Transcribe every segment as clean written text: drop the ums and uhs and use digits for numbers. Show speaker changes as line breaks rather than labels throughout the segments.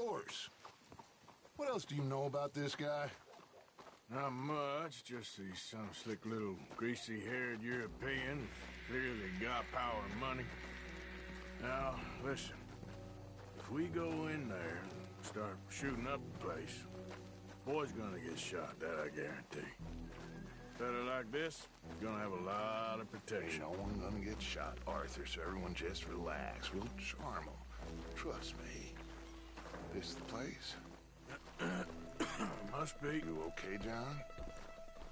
course. What else do you know about this guy?
Not much, just he's some slick little greasy-haired European. Clearly got power and money. Now, listen. If we go in there and start shooting up the place, boy's gonna get shot, that I guarantee. Better like this, he's gonna have a lot of protection.
Ain't no one gonna get shot, Arthur, so everyone just relax. We'll charm him. Trust me. This is the place?
Must be.
You okay, John?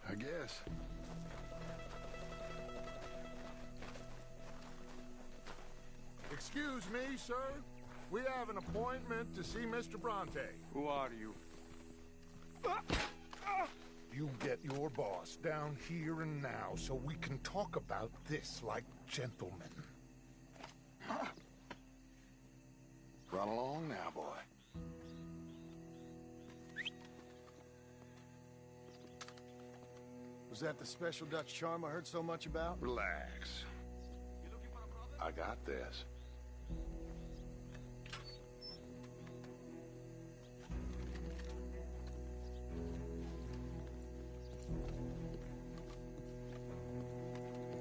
I guess.
Excuse me, sir. We have an appointment to see Mr. Bronte.
Who are you?
You get your boss down here and now so we can talk about this like gentlemen. Run along now, boy.
Was that the special Dutch charm I heard so much about?
Relax. I got this.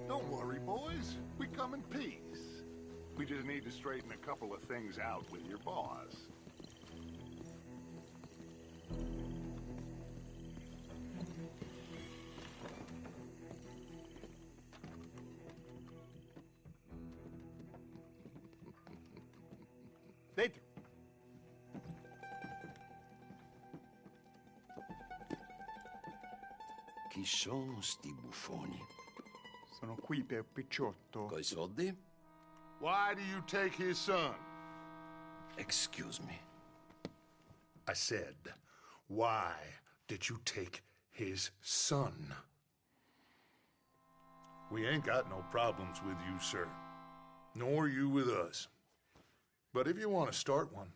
Don't worry, boys. We come in peace. We just need to straighten a couple of things out with your boss.
Dentro.
Chi sono sti buffoni?
Sono qui per Picciotto.
Coi soldi?
Why do you take his son?
Excuse me.
I said, why did you take his son? We ain't got no problems with you, sir. Nor you with us. But if you want to start one,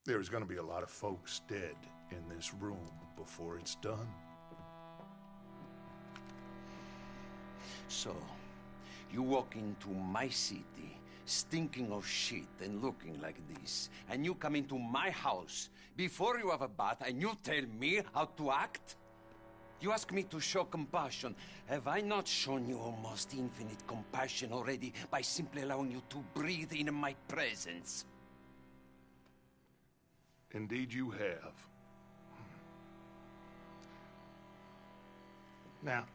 there's going to be a lot of folks dead in this room before it's done.
So, you walk into my city, stinking of shit and looking like this, and you come into my house before you have a bath and you tell me how to act? You ask me to show compassion. Have I not shown you almost infinite compassion already by simply allowing you to breathe in my presence?
Indeed you have. Now,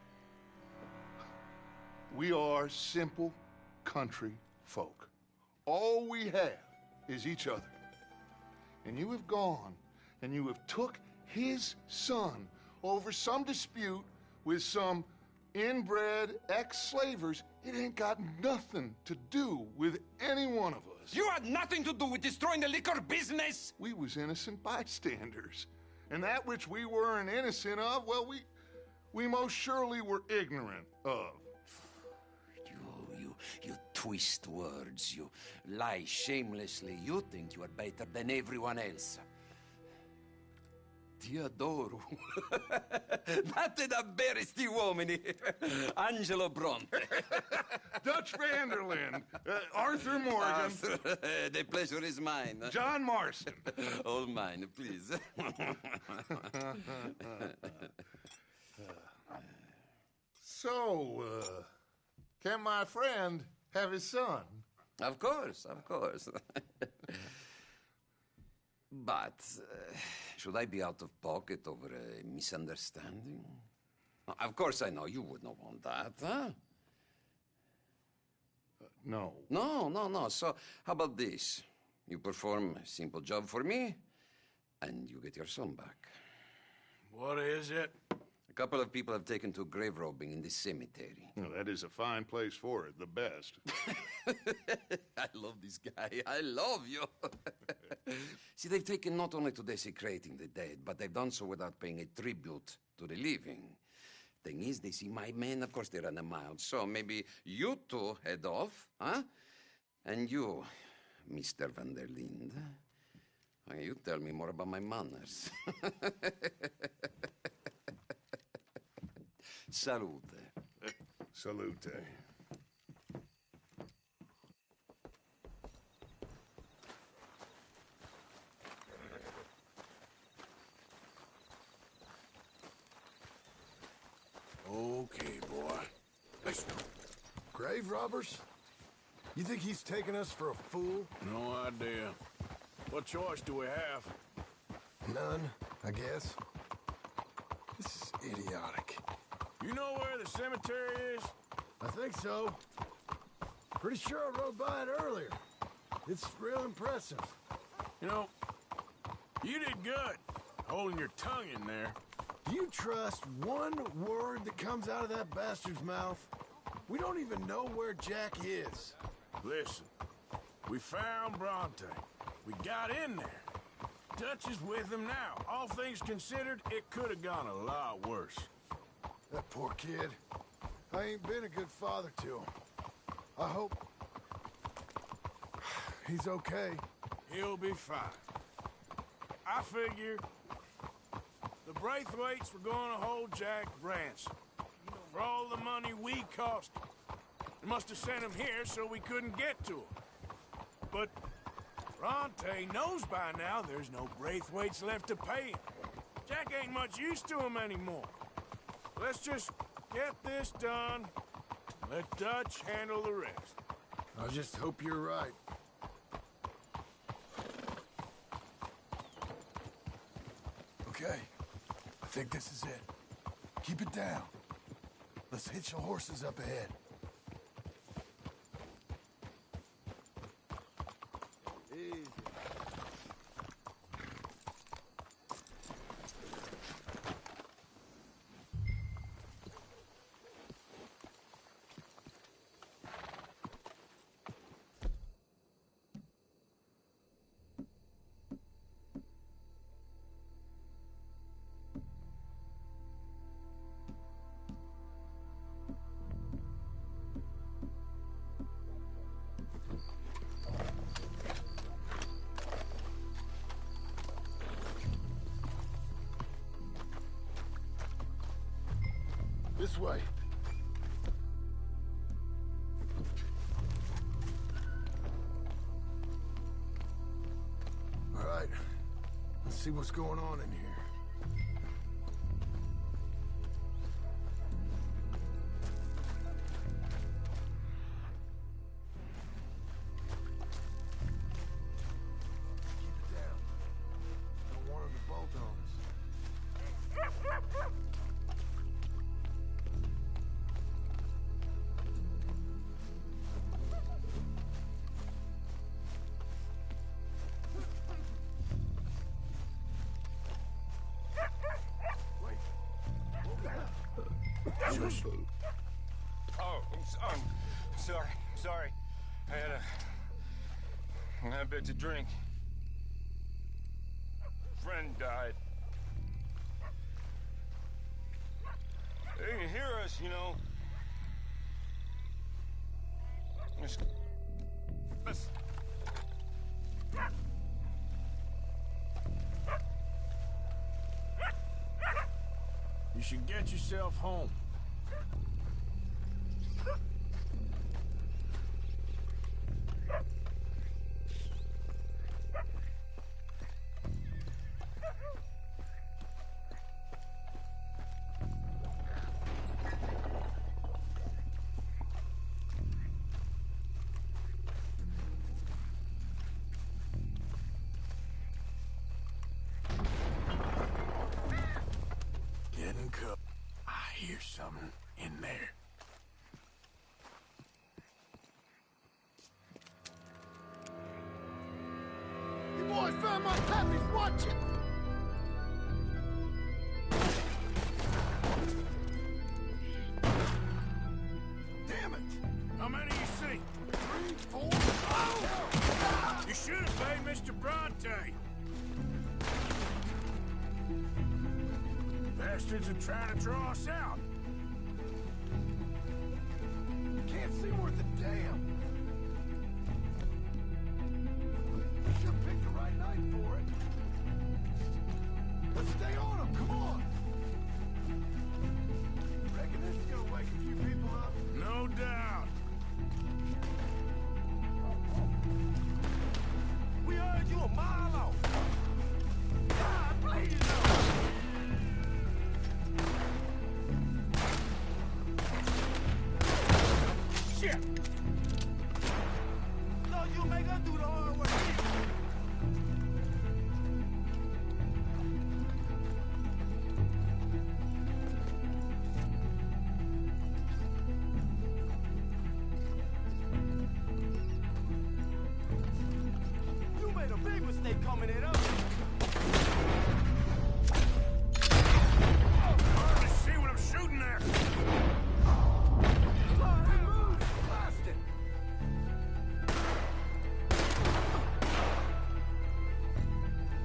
we are simple country folk. All we have is each other. And you have gone and you have took his son over some dispute with some inbred ex-slavers. It ain't got nothing to do with any one of us.
You had nothing to do with destroying the liquor business!
We was innocent bystanders. And that which we weren't innocent of, well, we most surely were ignorant of.
You twist words, you lie shamelessly. You think you are better than everyone else. Ti adoro. Date da bere sti uomini. Angelo Bronte.
Dutch Vanderlyn. Arthur Morgan.
The pleasure is mine.
John Marston.
All mine, please.
So, can my friend have his son?
Of course, of course. But, should I be out of pocket over a misunderstanding? Of course I know you would not want that, huh?
No.
No. So, how about this? You perform a simple job for me, and you get your son back.
What is it?
A couple of people have taken to grave robbing in this cemetery.
Well, that is a fine place for it, the best.
I love this guy. I love you. See, they've taken not only to desecrating the dead, but they've done so without paying a tribute to the living. Thing is, they see my men, of course they run a mile. So maybe you two head off, huh? And you, Mr. Van der Linde, you tell me more about my manners. Salute.
Salute.
Grave robbers? You think he's taking us for a fool?
No idea. What choice do we have?
None, I guess. This is idiotic.
You know where the cemetery is?
I think so. Pretty sure I rode by it earlier. It's real impressive.
You know, you did good, holding your tongue in there.
Do you trust one word that comes out of that bastard's mouth? We don't even know where Jack is.
Listen, we found Bronte. We got in there. Dutch is with him now. All things considered, it could have gone a lot worse.
That poor kid. I ain't been a good father to him. I hope he's okay.
He'll be fine. I figure the Braithwaites were going to hold Jack ransom for all the money we cost him. They must have sent him here so we couldn't get to him. But Bronte knows by now there's no Braithwaites left to pay him. Jack ain't much use to him anymore. Let's just get this done. Let Dutch handle the rest.
I just hope you're right. Okay, I think this is it. Keep it down. Let's hitch the horses up ahead. Easy. This way. All right. Let's see what's going on in here. Keep it down. Don't want him to bolt on us.
Oh, I'm sorry. I had a bit to drink. Friend died. They can hear us, you know. Let's...
You should get yourself home. Getting cooked. I hear something in there.
You boys found my puppies, watch it! Damn it!
How many you see?
3, 4, 5.
You should have paid Mr. Bronte. Bastards are trying to draw us out.
Can't see worth a damn. Should've picked the right night for it. Let's stay on them, come on! Reckon this is gonna wake a few people up?
No doubt.
We heard you a mile off. God, please no!
Shit!
coming in up.
Hardly see what I'm shooting at.
Blast it!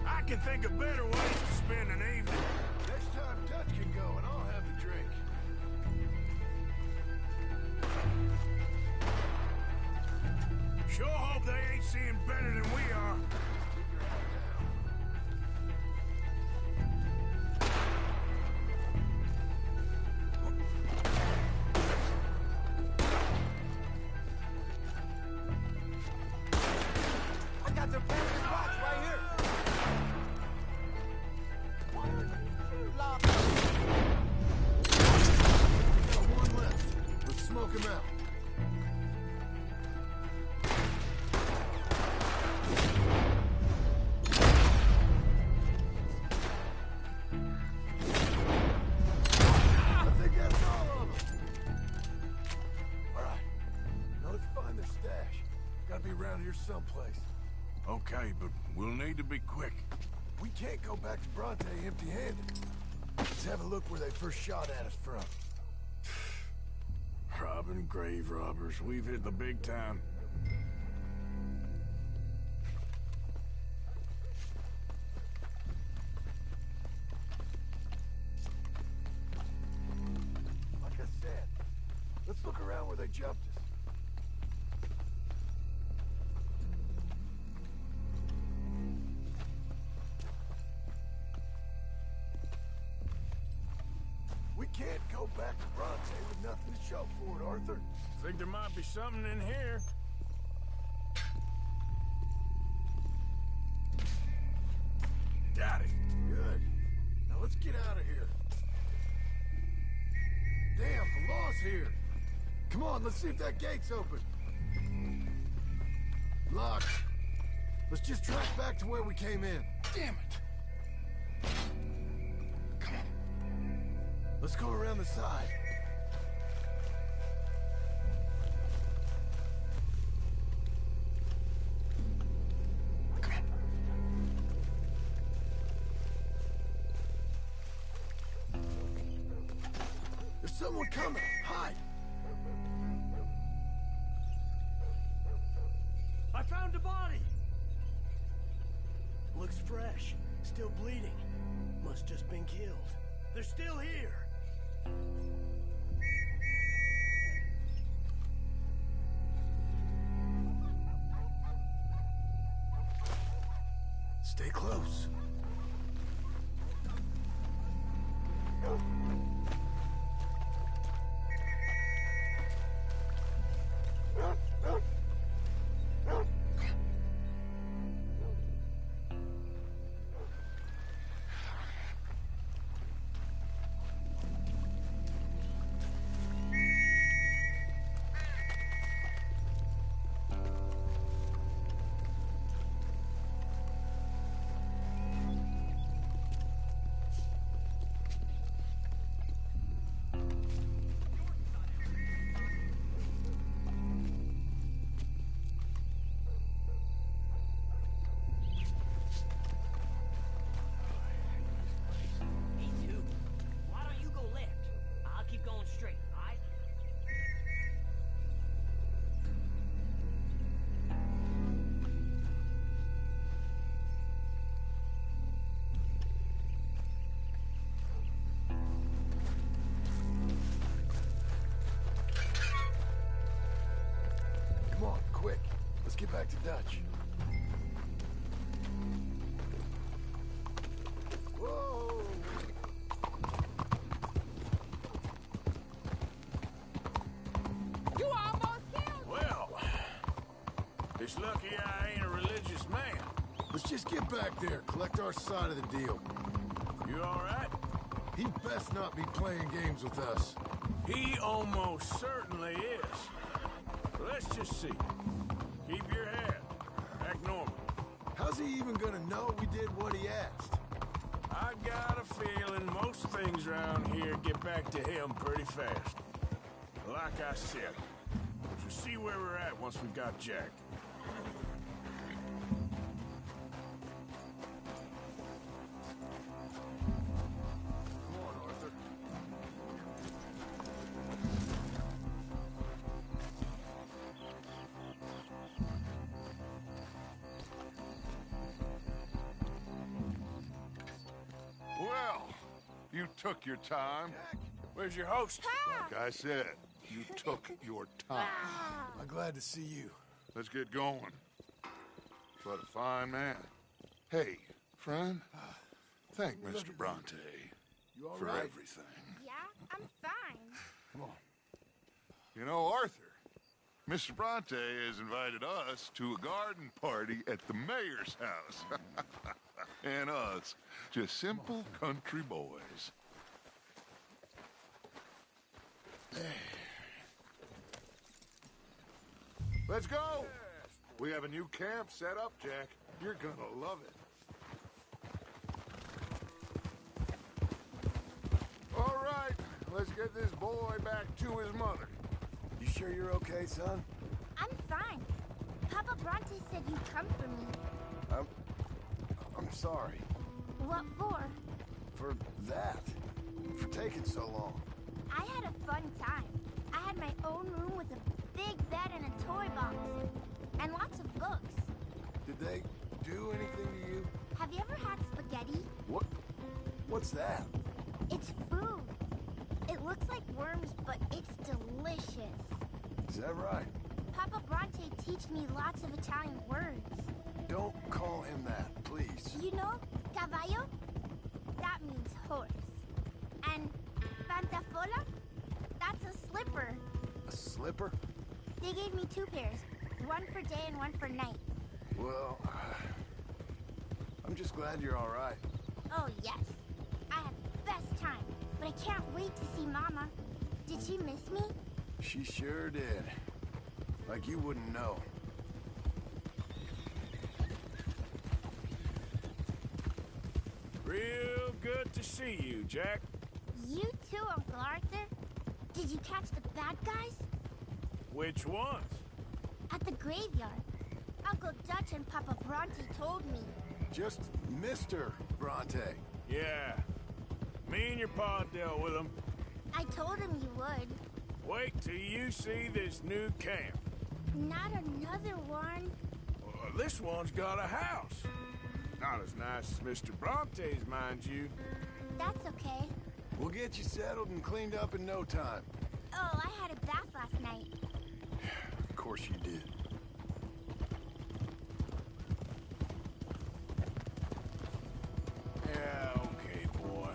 I can think of better ways to spend an evening.
Next time Dutch can go and I'll have the drink.
Sure hope they ain't seeing better than we are.
I got their precious rocks right here. Lock.
Got one left. Let's smoke him out. I think that's all of them. All right. Now let's find their stash. Gotta be around here someplace.
Okay, but we'll need to be quick.
We can't go back to Bronte empty-handed. Let's have a look where they first shot at us from.
Robbing grave robbers. We've hit the big time.
Like I said, let's look around where they jumped us. We can't go back to Bronte with nothing to show for it, Arthur.
Think there might be something in here. Got it.
Good. Now let's get out of here. Damn, the law's here. Come on, let's see if that gate's open. Locked. Let's just track back to where we came in.
Damn it! Come on.
Let's go around the side.
Come on.
There's someone coming. Hide.
I found a body! Looks fresh. Still bleeding. Must just been killed. They're still here!
Stay close.
Me too. Why don't you go left? I'll keep going straight, alright?
Come on, quick. Let's get back to Dutch. Whoa!
You almost killed me.
Well, it's lucky I ain't a religious man.
Let's just get back there, collect our side of the deal.
You all right?
He'd best not be playing games with us.
He almost certainly is. Let's just see. Keep your head. Act normal.
How's he even gonna know we did what he asked?
I got a feeling most things around here get back to him pretty fast. Like I said, we'll see where we're at once we got Jack.
took your time.
Where's your host?
Like I said, you took your time.
I'm glad to see you.
Let's get going. What a fine man. Hey, friend, thank Mr. Bronte
You all
for
right?
everything.
Yeah, I'm fine.
Come on.
You know, Arthur, Mr. Bronte has invited us to a garden party at the mayor's house. And us, just simple country boys. Let's go! We have a new camp set up, Jack. You're gonna love it. All right, let's get this boy back to his mother.
You sure you're okay, son?
I'm fine. Papa Bronte said you'd come for me.
I'm sorry.
What for?
For that. For taking so long.
I had a fun time. I had my own room with a big bed and a toy box. And lots of books.
Did they do anything to you?
Have you ever had spaghetti?
What's that?
It's food. It looks like worms, but it's delicious.
Is that right?
Papa Bronte teach me lots of Italian words.
Don't call him that, please.
You know, caballo? That means horse. And pantafola? That's a slipper.
A slipper?
They gave me 2 pairs. One for day and one for night.
Well, I'm just glad you're all right.
Oh, yes. I had the best time. But I can't wait to see Mama. Did she miss me?
She sure did. Like you wouldn't know.
Real good to see you, Jack.
You too, Uncle Arthur. Did you catch the bad guys?
Which ones?
At the graveyard. Uncle Dutch and Papa Bronte told me.
Just Mr. Bronte.
Yeah. Me and your pa dealt with them.
I told him you would.
Wait till you see this new camp.
Not another one.
Well, this one's got a house. Not as nice as Mr. Bronte's, mind you.
That's okay.
We'll get you settled and cleaned up in no time.
Oh, I had a bath last night.
Of course you did.
Yeah, okay, boy.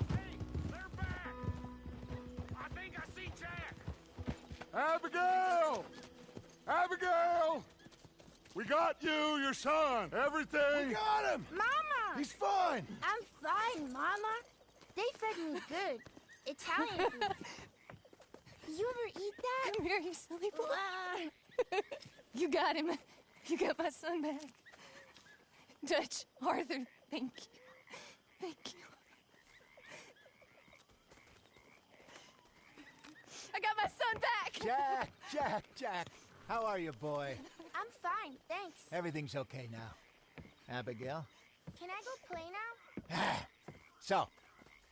Hey, they're back! I think I see Jack!
Abigail! Abigail! We got you, your son, everything.
We got him!
Mama!
He's fine!
I'm fine, Mama. They fed me good. Italian food. You ever eat that?
Come here, you silly boy.
Ah.
You got him. You got my son back. Dutch, Arthur, thank you. Thank you. I got my son back!
Jack. How are you, boy?
I'm fine, thanks.
Everything's okay now. Abigail?
Can I go play now?
So,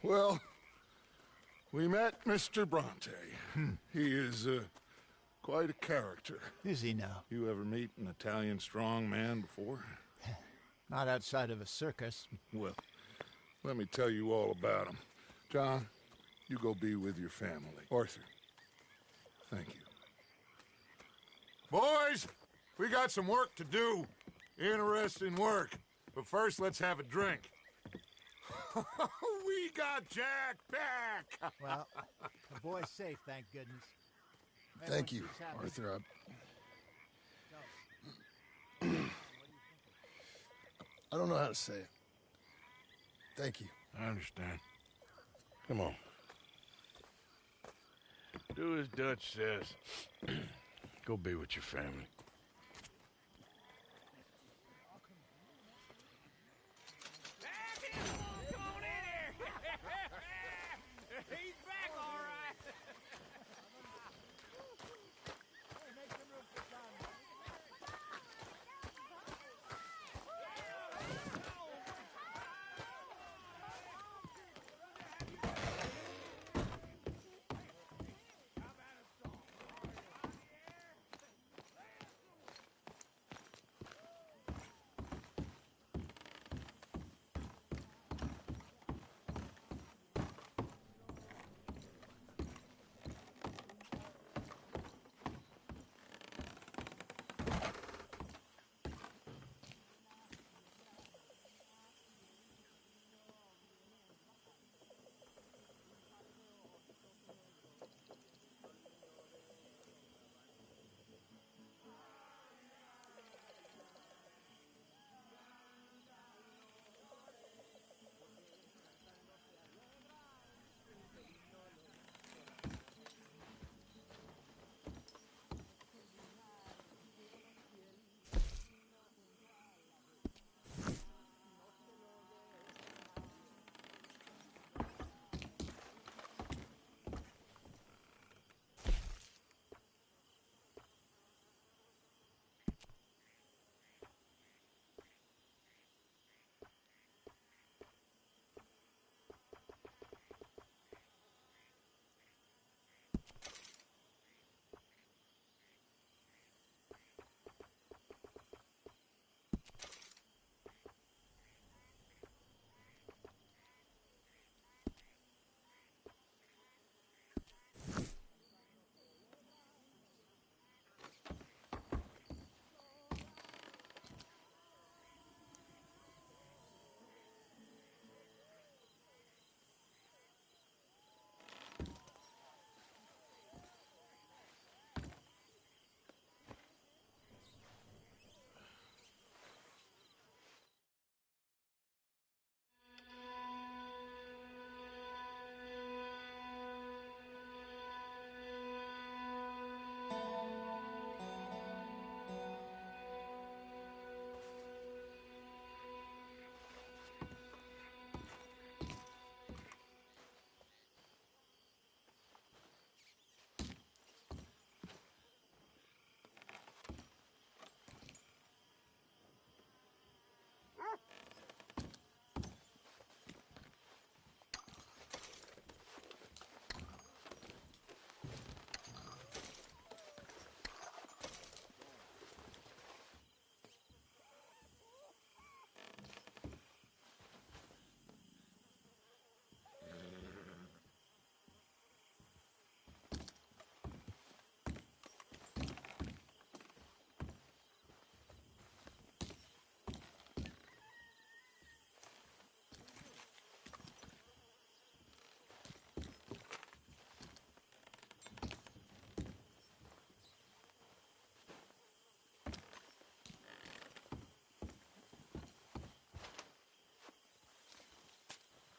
Well, we met Mr. Bronte. He is quite a character.
is he now?
You ever meet an Italian strong man before?
Not outside of a circus.
Well, let me tell you all about him. John, you go be with your family. Arthur, thank you. Boys, we got some work to do. Interesting work. But first, let's have a drink. We got Jack back!
Well, the boy's safe, thank goodness.
Thank you,
Everyone's happy.
Arthur. I don't know how to say it. Thank you.
I understand. Come on. Do as Dutch says. Go be with your family.
Come on in here! He's back, all right!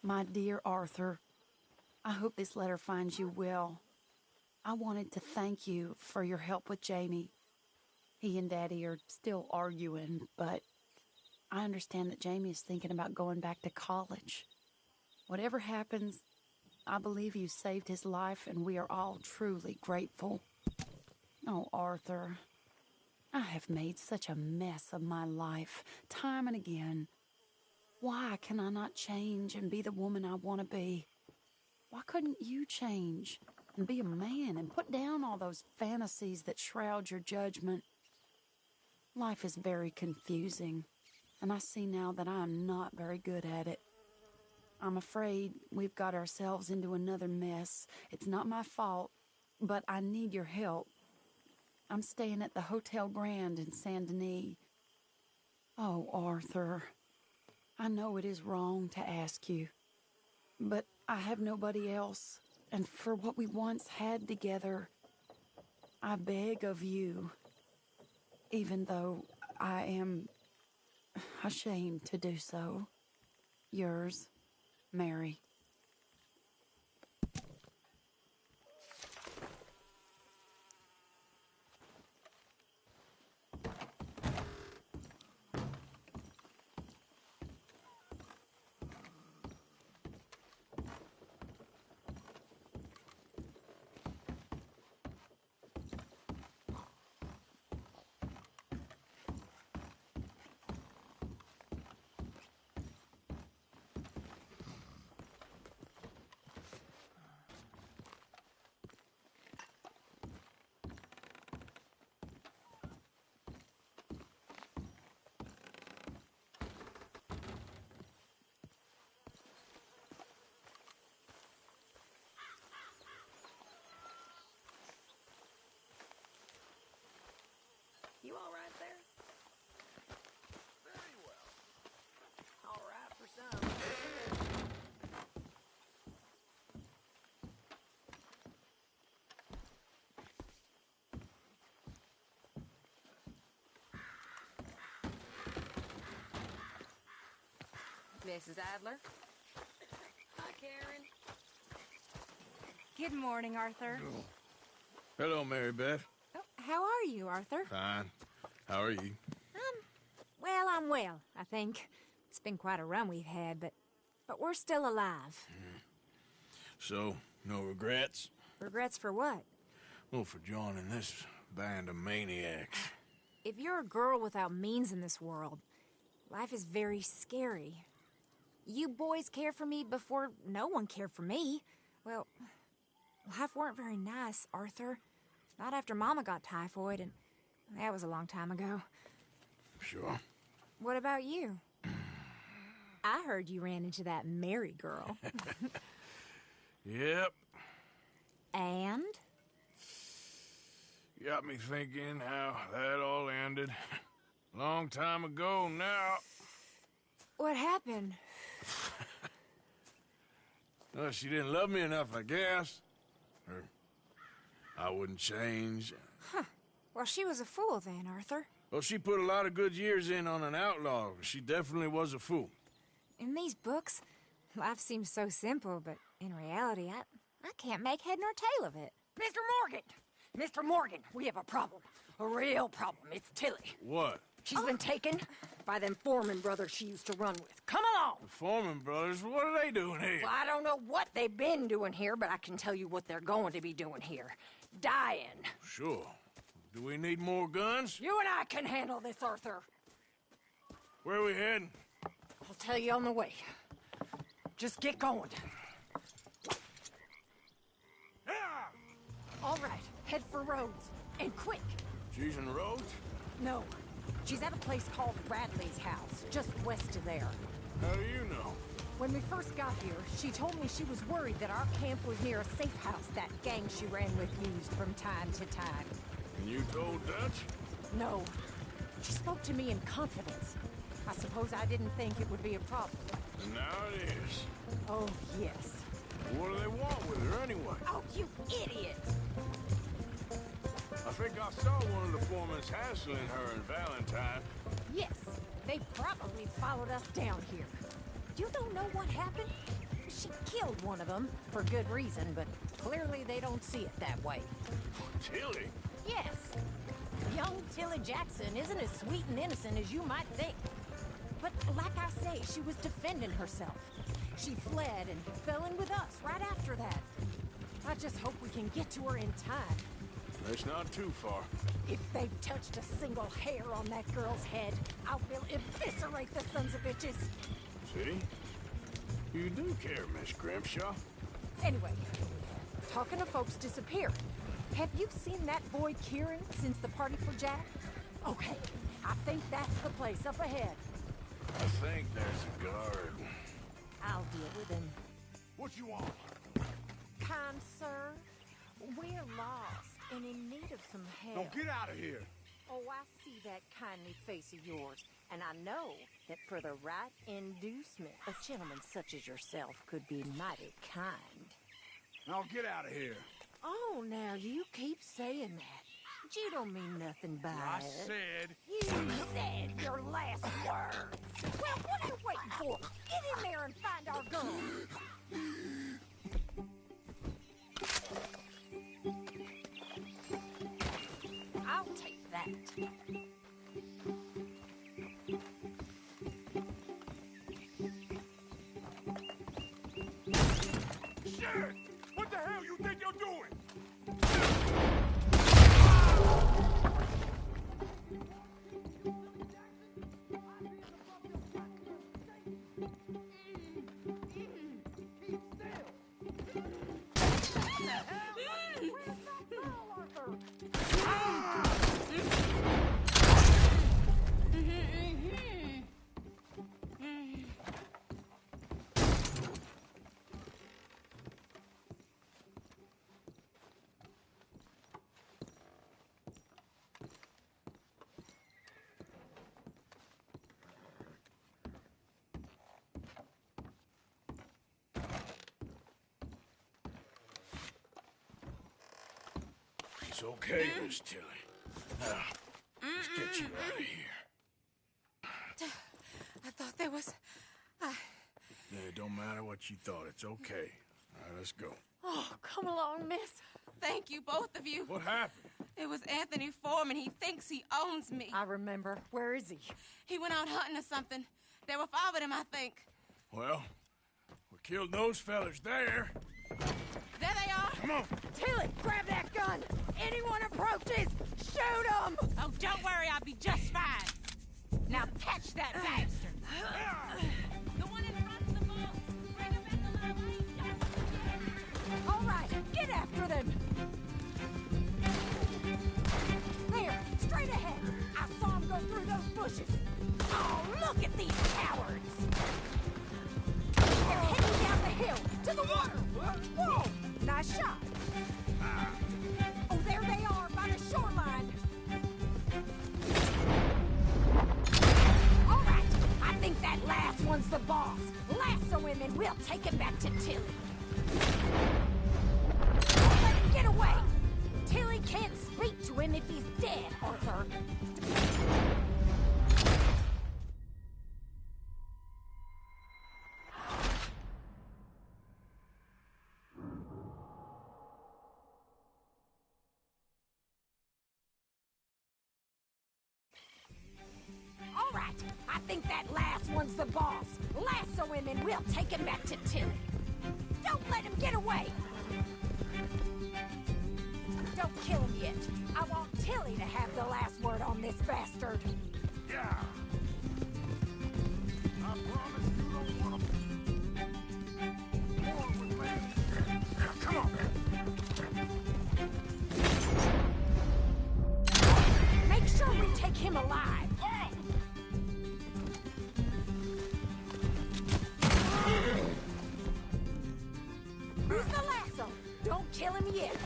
My dear Arthur, I hope this letter finds you well. I wanted to thank you for your help with Jamie. He and Daddy are still arguing, but I understand that Jamie is thinking about going back to college. Whatever happens, I believe you saved his life, and we are all truly grateful. Oh, Arthur, I have made such a mess of my life, time and again. Why can I not change and be the woman I want to be? Why couldn't you change and be a man and put down all those fantasies that shroud your judgment? Life is very confusing, and I see now that I am not very good at it. I'm afraid we've got ourselves into another mess. It's not my fault, but I need your help. I'm staying at the Hotel Grand in Saint Denis. Oh, Arthur, I know it is wrong to ask you, but I have nobody else, and for what we once had together, I beg of you, even though I am ashamed to do so. Yours, Mary.
You all right there?
Very well.
All right for some.
Mrs. Adler?
Hi, Karen.
Good morning, Arthur.
Hello, Mary Beth.
Oh, how are you, Arthur?
Fine. How are you?
Well, I'm well, I think. It's been quite a run we've had, but we're still alive.
So, no regrets?
Regrets for what?
Well, for joining this band of maniacs.
If you're a girl without means in this world, life is very scary. You boys cared for me before no one cared for me. Well, life weren't very nice, Arthur. Not after Mama got typhoid, and that was a long time ago.
Sure.
What about you? I heard you ran into that Mary girl.
Yep.
And?
Got me thinking how that all ended. Long time ago now.
What happened?
Well, she didn't love me enough, I guess. Or I wouldn't change.
Huh. Well, she was a fool then, Arthur.
Well, she put a lot of good years in on an outlaw. She definitely was a fool.
In these books, life seems so simple, but in reality, I can't make head nor tail of it.
Mr. Morgan! Mr. Morgan, we have a problem. A real problem. It's Tilly.
What?
She's been taken by them Foreman brothers she used to run with. Come along!
The Foreman brothers? What are they doing here?
Well, I don't know what they've been doing here, but I can tell you what they're going to be doing here. Dying.
Sure. Do we need more guns?
You and I can handle this, Arthur.
Where are we heading?
I'll tell you on the way. Just get going. All right, head for Rhodes. And quick.
She's in Rhodes?
No. She's at a place called Bradley's house, just west of there.
How do you know?
When we first got here, she told me she was worried that our camp was near a safe house that gang she ran with used from time to time.
And you told Dutch?
No. She spoke to me in confidence. I suppose I didn't think it would be a problem.
And now it is.
Oh, yes.
What do they want with her anyway?
Oh, you idiot!
I think I saw one of the foremans hassling her and Valentine.
Yes, they probably followed us down here. You don't know what happened? she killed one of them, for good reason, but clearly they don't see it that way.
Tilly?
Yes. Young Tilly Jackson isn't as sweet and innocent as you might think. But like I say, she was defending herself. She fled and fell in with us right after that. I just hope we can get to her in time.
That's not too far.
If they've touched a single hair on that girl's head, I will eviscerate the sons of bitches.
See? You do care, Miss Grimshaw.
Anyway, talking of folks disappearing, have you seen that boy Kieran since the party for Jack? Okay, I think that's the place up ahead.
I think there's a guard.
I'll deal with him.
What you want?
Kind sir, we're lost and in need of some help.
Now get out of here.
Oh, I see that kindly face of yours, and I know that for the right inducement, a gentleman such as yourself could be mighty kind.
Now get out of here.
Oh, now you keep saying that. But you don't mean nothing by
I
it.
said...
You said your last words. Well, what are you waiting for? Get in there and find our gun. I'll take that.
Shit! What the hell you think you're doing?
It's okay, Miss Tilly. Now, let's get you out of here.
I thought there was...
Yeah, it don't matter what you thought. It's okay. All right, let's go.
Oh, come along, miss. Thank you, both of you.
What happened?
It was Anthony Foreman. He thinks he owns me.
I remember. Where is he?
He went out hunting or something. There were 5 of them, I think.
Well, we killed those fellas there.
There they are.
Come on.
Tilly, grab that gun. Anyone approaches, shoot them.
Oh, don't worry. I'll be just fine. Now catch that bastard. The one in front of the boat. Bring him back a little way.
All right, get after them. There, straight ahead. I saw him go through those bushes. Oh, look at these cowards. They're heading down the hill to the water. Whoa, nice shot. Oh, there they are by the shoreline. All right, I think that last one's the boss. Lasso him and we'll take him back to Tilly. Don't let him get away. Tilly can't speak to him if he's dead, Arthur. All right, I think that last one's the boss. Lasso him and we'll take him back to Tilly. Don't let him get away. Don't kill him yet. I want Tilly to have the last word on this bastard.
Yeah. I promise you don't want to... More with me. Come on.
Make sure we take him alive. Who's the lasso? Don't kill him yet.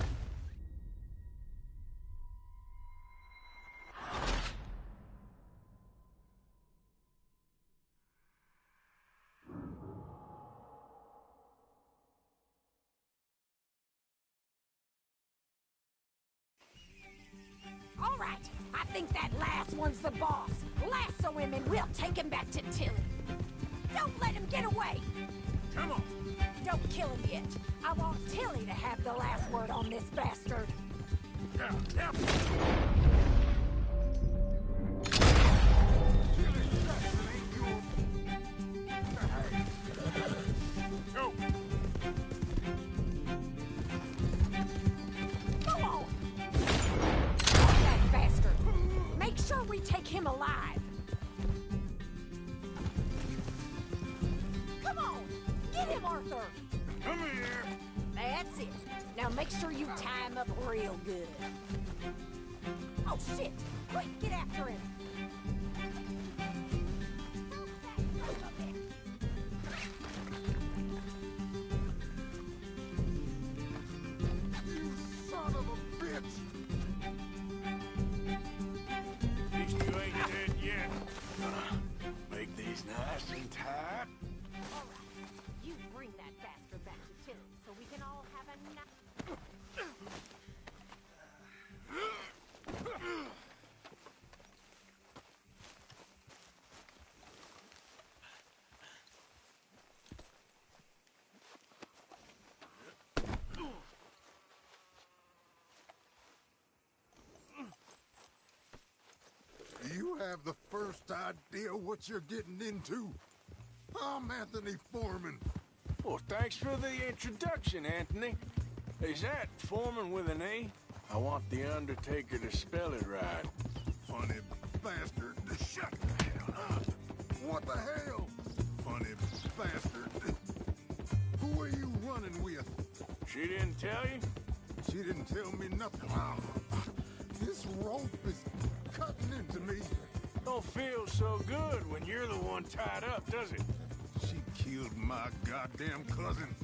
All right, I think that last one's the boss. Lasso him and we'll take him back to Tilly. Don't let him get away.
Come on.
Don't kill him yet. I want Tilly to have the last word on this bastard.
Yeah. Go.
Go on! That bastard! Make sure we take him alive! Come on! Get him, Arthur!
Come here.
That's it. Now make sure you tie him up real good. Oh, shit! Quick, get after him!
Son of a bitch!
At least you ain't dead yet. Make these nice and tight.
All right. You bring that bastard back to Tilly so we can all have a nice...
You have the first idea what you're getting into? I'm Anthony Foreman.
Well, thanks for the introduction, Anthony. Is that Foreman with an A? I want the Undertaker to spell it right.
Funny bastard. Shut the hell up. What the hell? Funny bastard. Who are you running with?
She didn't tell you?
She didn't tell me nothing. This rope is cutting into me.
Don't feel so good when you're the one tied up, does it?
She killed my goddamn cousin.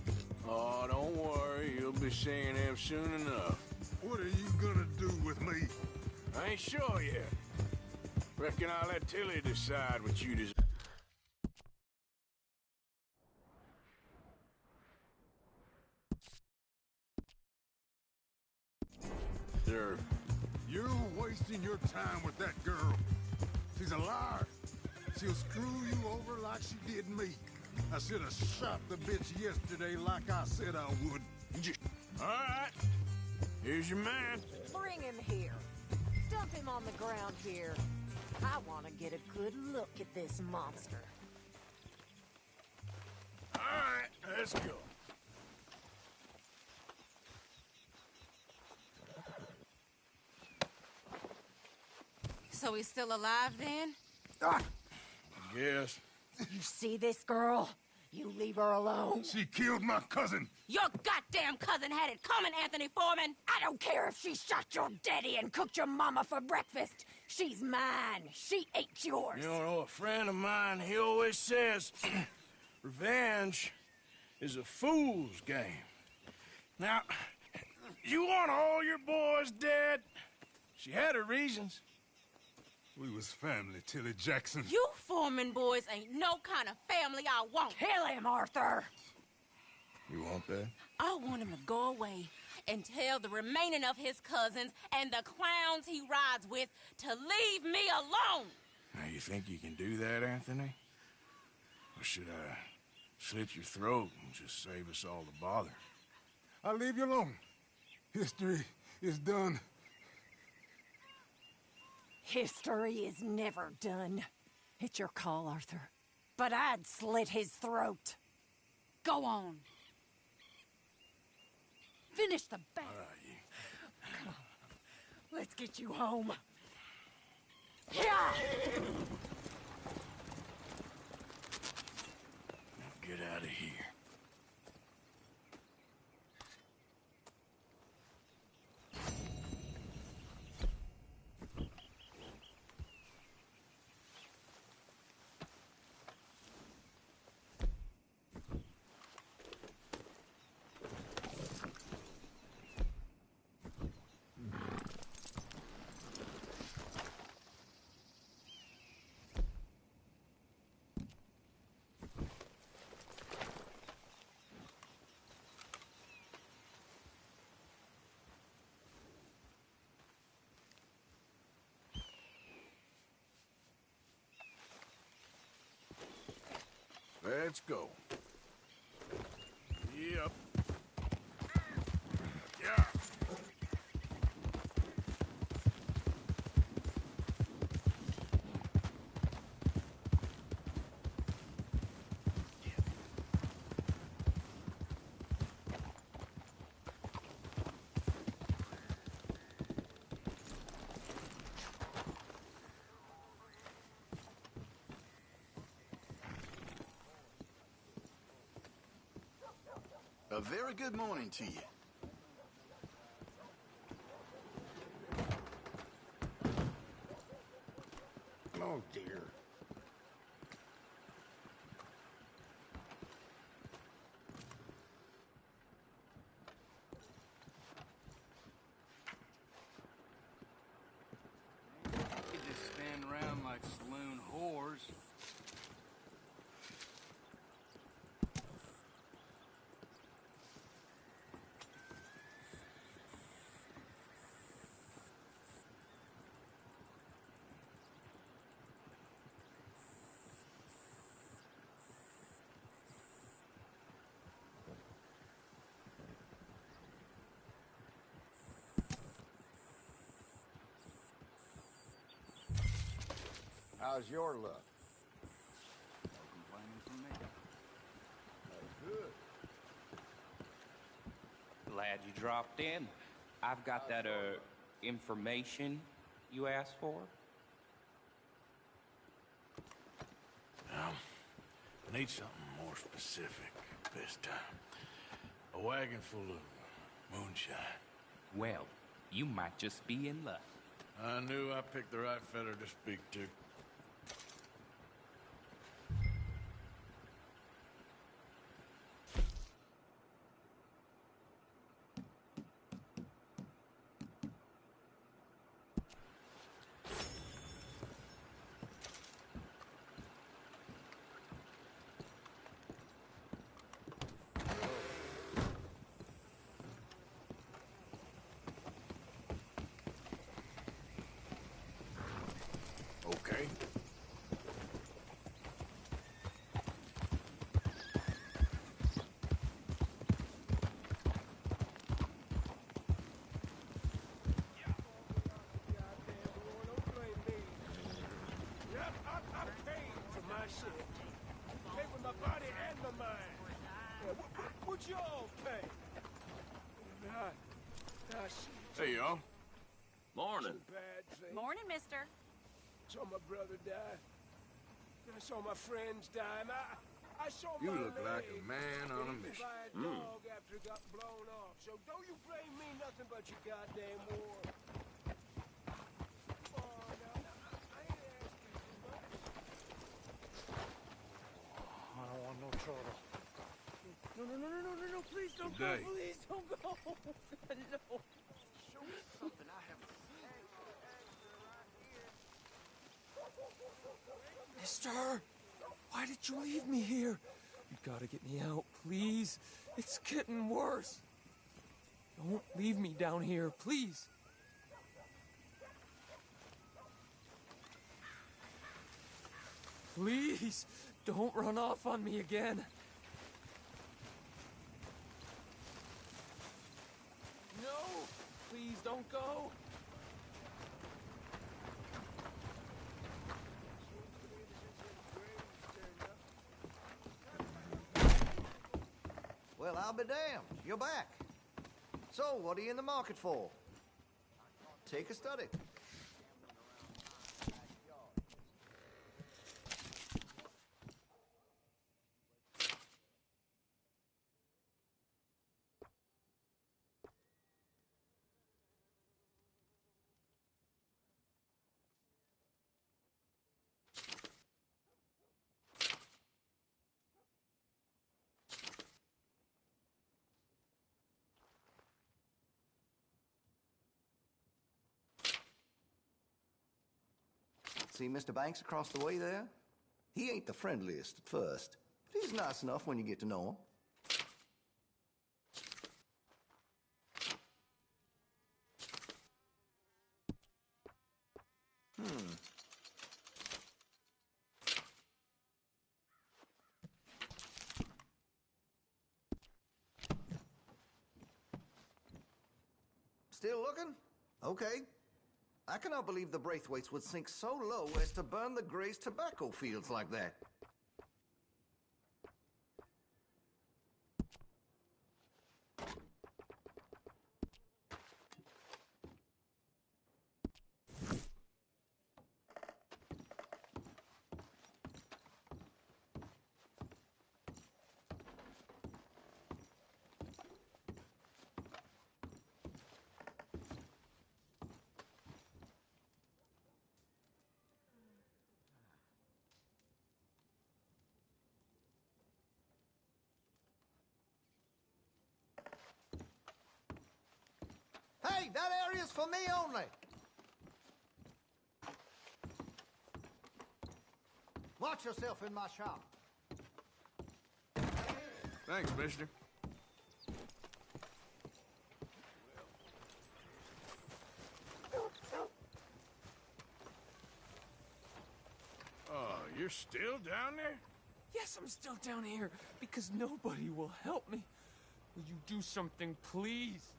Oh, don't worry. You'll be seeing him soon enough.
What are you gonna do with me?
I ain't sure yet. Reckon I'll let Tilly decide what you deserve. Sir.
You're wasting your time with that girl. She's a liar. She'll screw you over like she did me. I should have shot the bitch yesterday like I said I would.
All right. Here's your man.
Bring him here. Dump him on the ground here. I want to get a good look at this monster.
All right, let's go.
So he's still alive then?
Yes.
You see this girl? You leave her alone.
She killed my cousin.
Your goddamn cousin had it coming, Anthony Foreman!
I don't care if she shot your daddy and cooked your mama for breakfast. She's mine. She ain't yours.
You know, a friend of mine, he always says, revenge is a fool's game. Now, you want all your boys dead? She had her reasons.
We was family, Tilly Jackson.
You Foreman boys ain't no kind of family I want.
Kill him, Arthur!
You want that?
I want him to go away and tell the remaining of his cousins and the clowns he rides with to leave me alone.
Now, you think you can do that, Anthony? Or should I slit your throat and just save us all the bother?
I'll leave you alone. History is done.
History is never done. It's your call, Arthur. But I'd slit his throat.
Go on.
Finish the battle. Come on. Let's get you home. Yeah!
Now get out of here. Let's go. Yep. Yeah.
A very good morning to you.
Oh, dear.
You just stand around like saloon whores.
How's your luck?
No complaining from me.
That's good.
Glad you dropped in. I've got that, information you asked for.
Well, I need something more specific this time. A wagon full of moonshine.
Well, you might just be in luck.
I knew I picked the right fella to speak to. Okay.
Yep, I'm paid for my shit. Paid with my body and my mind. What y'all pay?
Hey, y'all.
Morning.
Morning, mister.
Saw my brother die. I saw my friends die. And I saw
You
my
look like a
leg
man on a
eaten
mission.
by a dog after it got blown off. So don't you blame me nothing but your goddamn war. Oh, no, I ain't asking you much.
I don't want no trouble.
No, please don't
Good day.
go. Please don't go. No. Show me something I haven't seen.
Mister, why did you leave me here? You gotta get me out, please. It's getting worse. Don't leave me down here, please. Please, don't run off on me again. No, please don't go.
Well, I'll be damned. You're back. So, what are you in the market for? Take a study. See Mr. Banks across the way there? He ain't the friendliest at first, but he's nice enough when you get to know him. Still looking? Okay. I cannot believe the Braithwaites would sink so low as to burn the Gray's tobacco fields like that. Hey, that area's for me only. Watch yourself in my shop.
Thanks, mister. Oh, you're still down there?
Yes, I'm still down here because nobody will help me. Will you do something, please?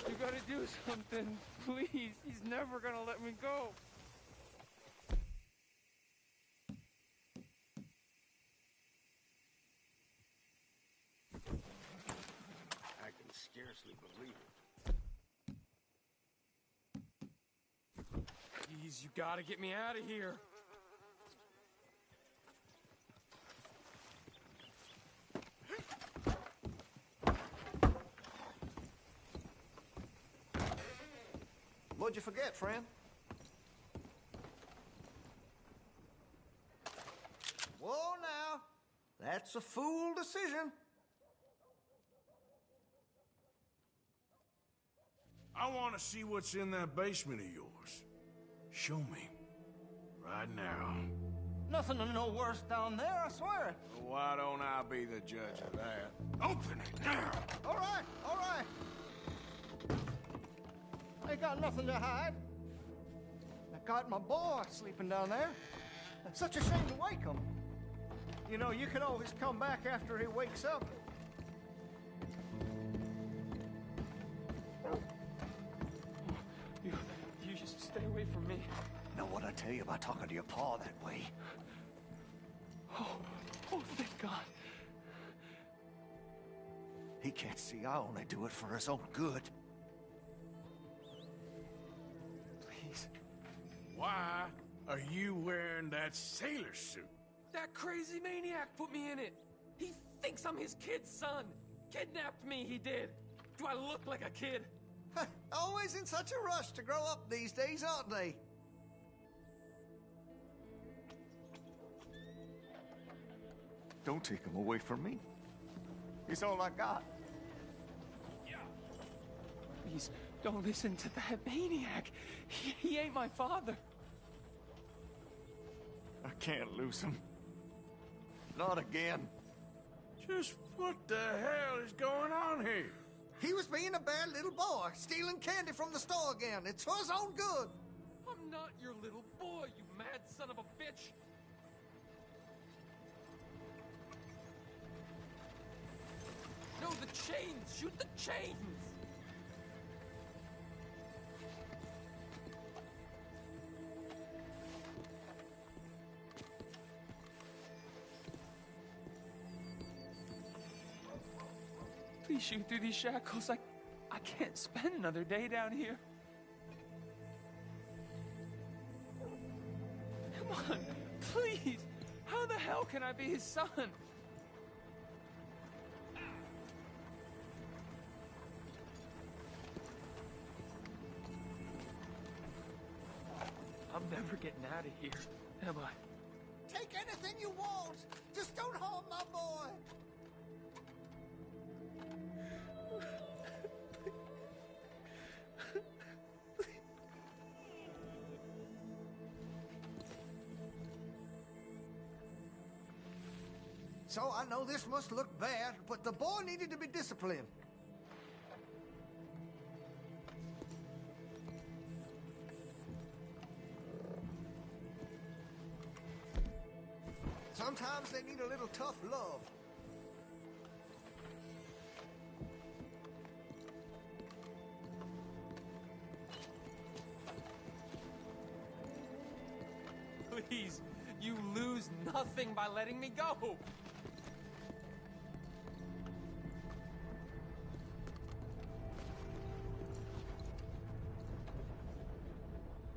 You gotta do something, please. He's never gonna let me go.
I can scarcely believe it.
Please, you gotta get me out of here.
What'd you forget, friend? Whoa, now. That's a fool decision.
I want to see what's in that basement of yours. Show me. Right now.
Nothing to no worse down there, I swear it.
Why don't I be the judge of that? Open it now!
All right, all right. Ain't got nothing to hide. I got my boy sleeping down there. It's such a shame to wake him. You know, you can always come back after he wakes up.
You just stay away from me.
Know what I tell you about talking to your paw that way?
Oh, thank God.
He can't see I only do it for his own good.
Please.
Why are you wearing that sailor suit?
That crazy maniac put me in it. He thinks I'm his kid's son. Kidnapped me, he did. Do I look like a kid?
Always in such a rush to grow up these days, aren't they? Don't take him away from me. He's all I got.
Please, don't listen to that maniac. He ain't my father.
I can't lose him. Not again.
Just what the hell is going on here?
He was being a bad little boy, stealing candy from the store again. It's for his own good.
I'm not your little boy, you mad son of a bitch. No, the chains! Shoot the chains! Please shoot through these shackles. I can't spend another day down here. Come on, please! How the hell can I be his son? I'm never getting out of here, am I?
Take anything you want. Just don't harm my boy. So I know this must look bad, but the boy needed to be disciplined. Sometimes they need a little tough love.
Please, you lose nothing by letting me go.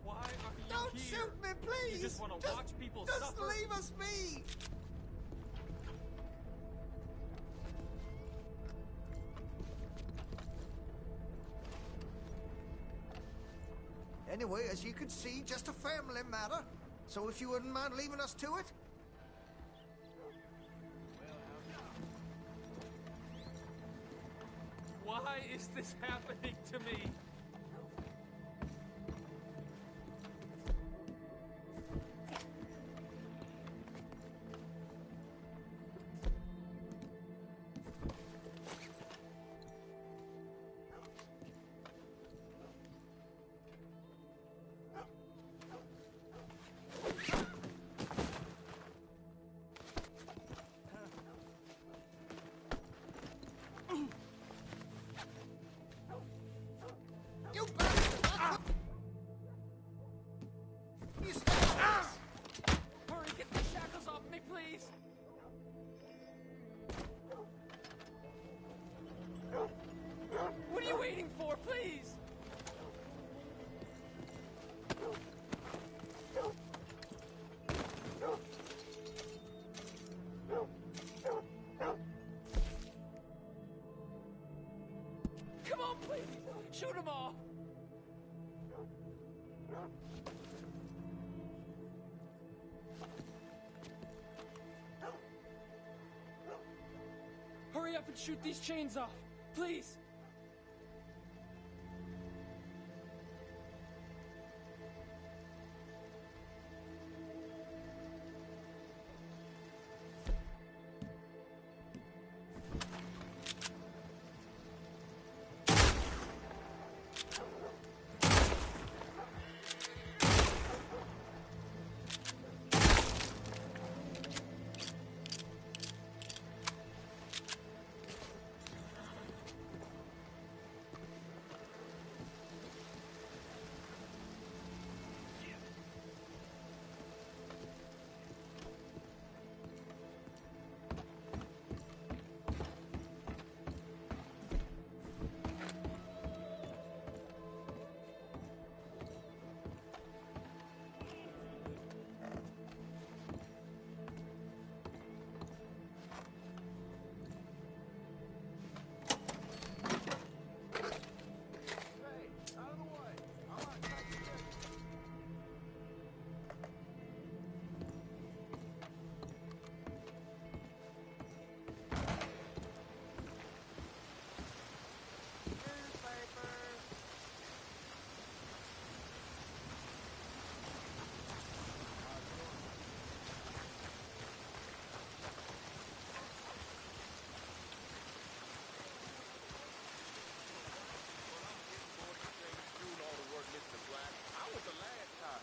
Why are you
Don't
here?
shoot me, please!
You just want to watch people
just
suffer?
Leave us be! Anyway, as you can see, just a family matter. So if you wouldn't mind leaving us to it?
Why is this happening to me?
You bastard! You stop!
Hurry, get the shackles off me, please! What are you waiting for, please? Come on, please! Shoot them off! Hurry up and shoot these chains off, please!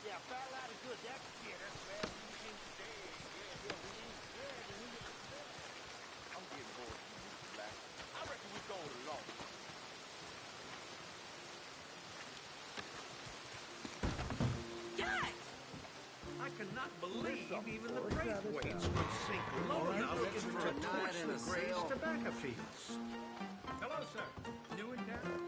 Yeah, fat lot of good. That's it. That's bad. We ain't dead. Yeah, we ain't dead. And we ain't dead. I'm getting bored of you, Mr. Black. I reckon we go to law.
Guys! I cannot believe even the Braithwaites could sink low enough to torch the Gray's tobacco fields. Hello, sir. New in town?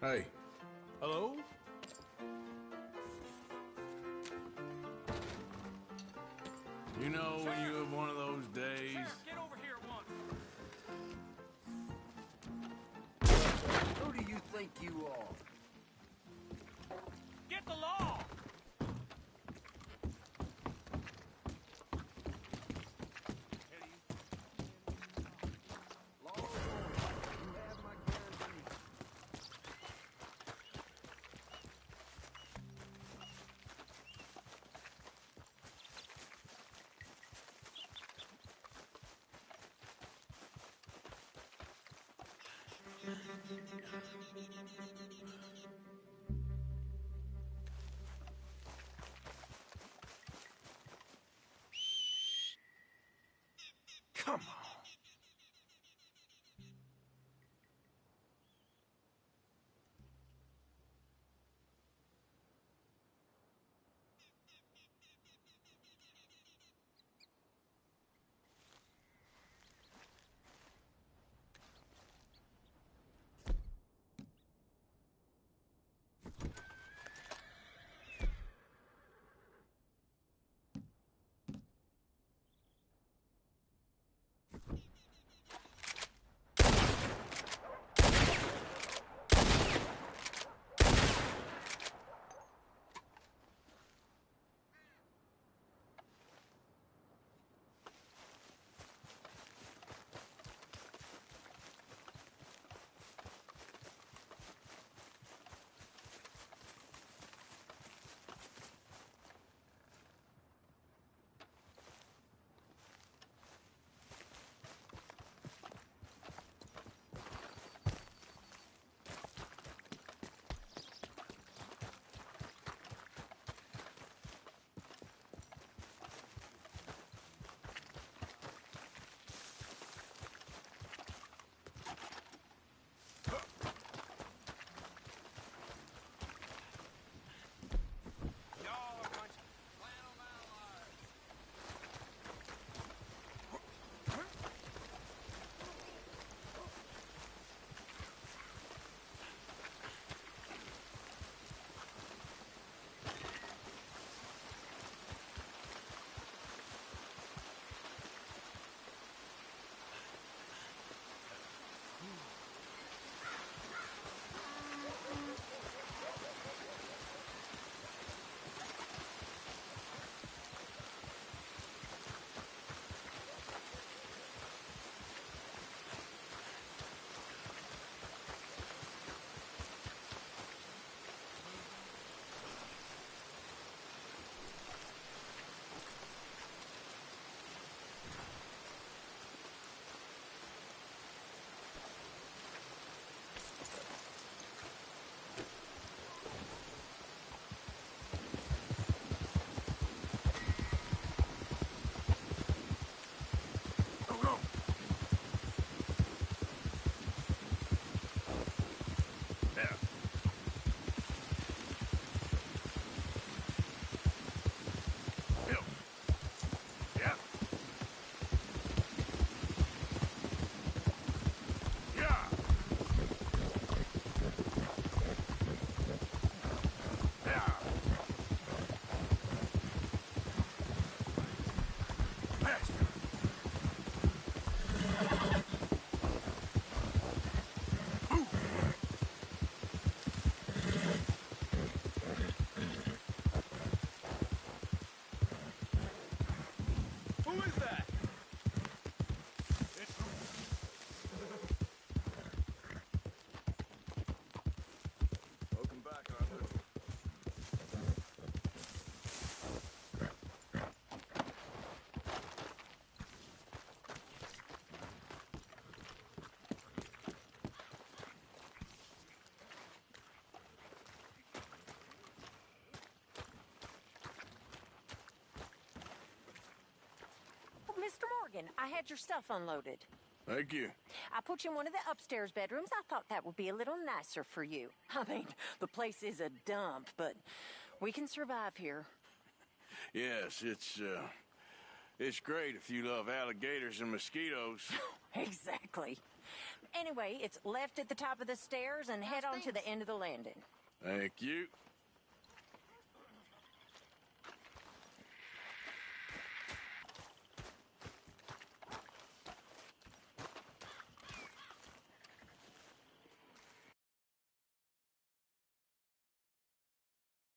Hey.
Hello?
You know when you have one of those days?
Sheriff, get over here at once.
Who do you think you are?
Get the law!
Come on.
Mr. Morgan, I had your stuff unloaded.
Thank you.
I put you in one of the upstairs bedrooms. I thought that would be a little nicer for you. I mean, the place is a dump, but we can survive here.
Yes, It's great if you love alligators and mosquitoes.
Exactly. Anyway, it's left at the top of the stairs and head on to the end of the landing.
Thank you.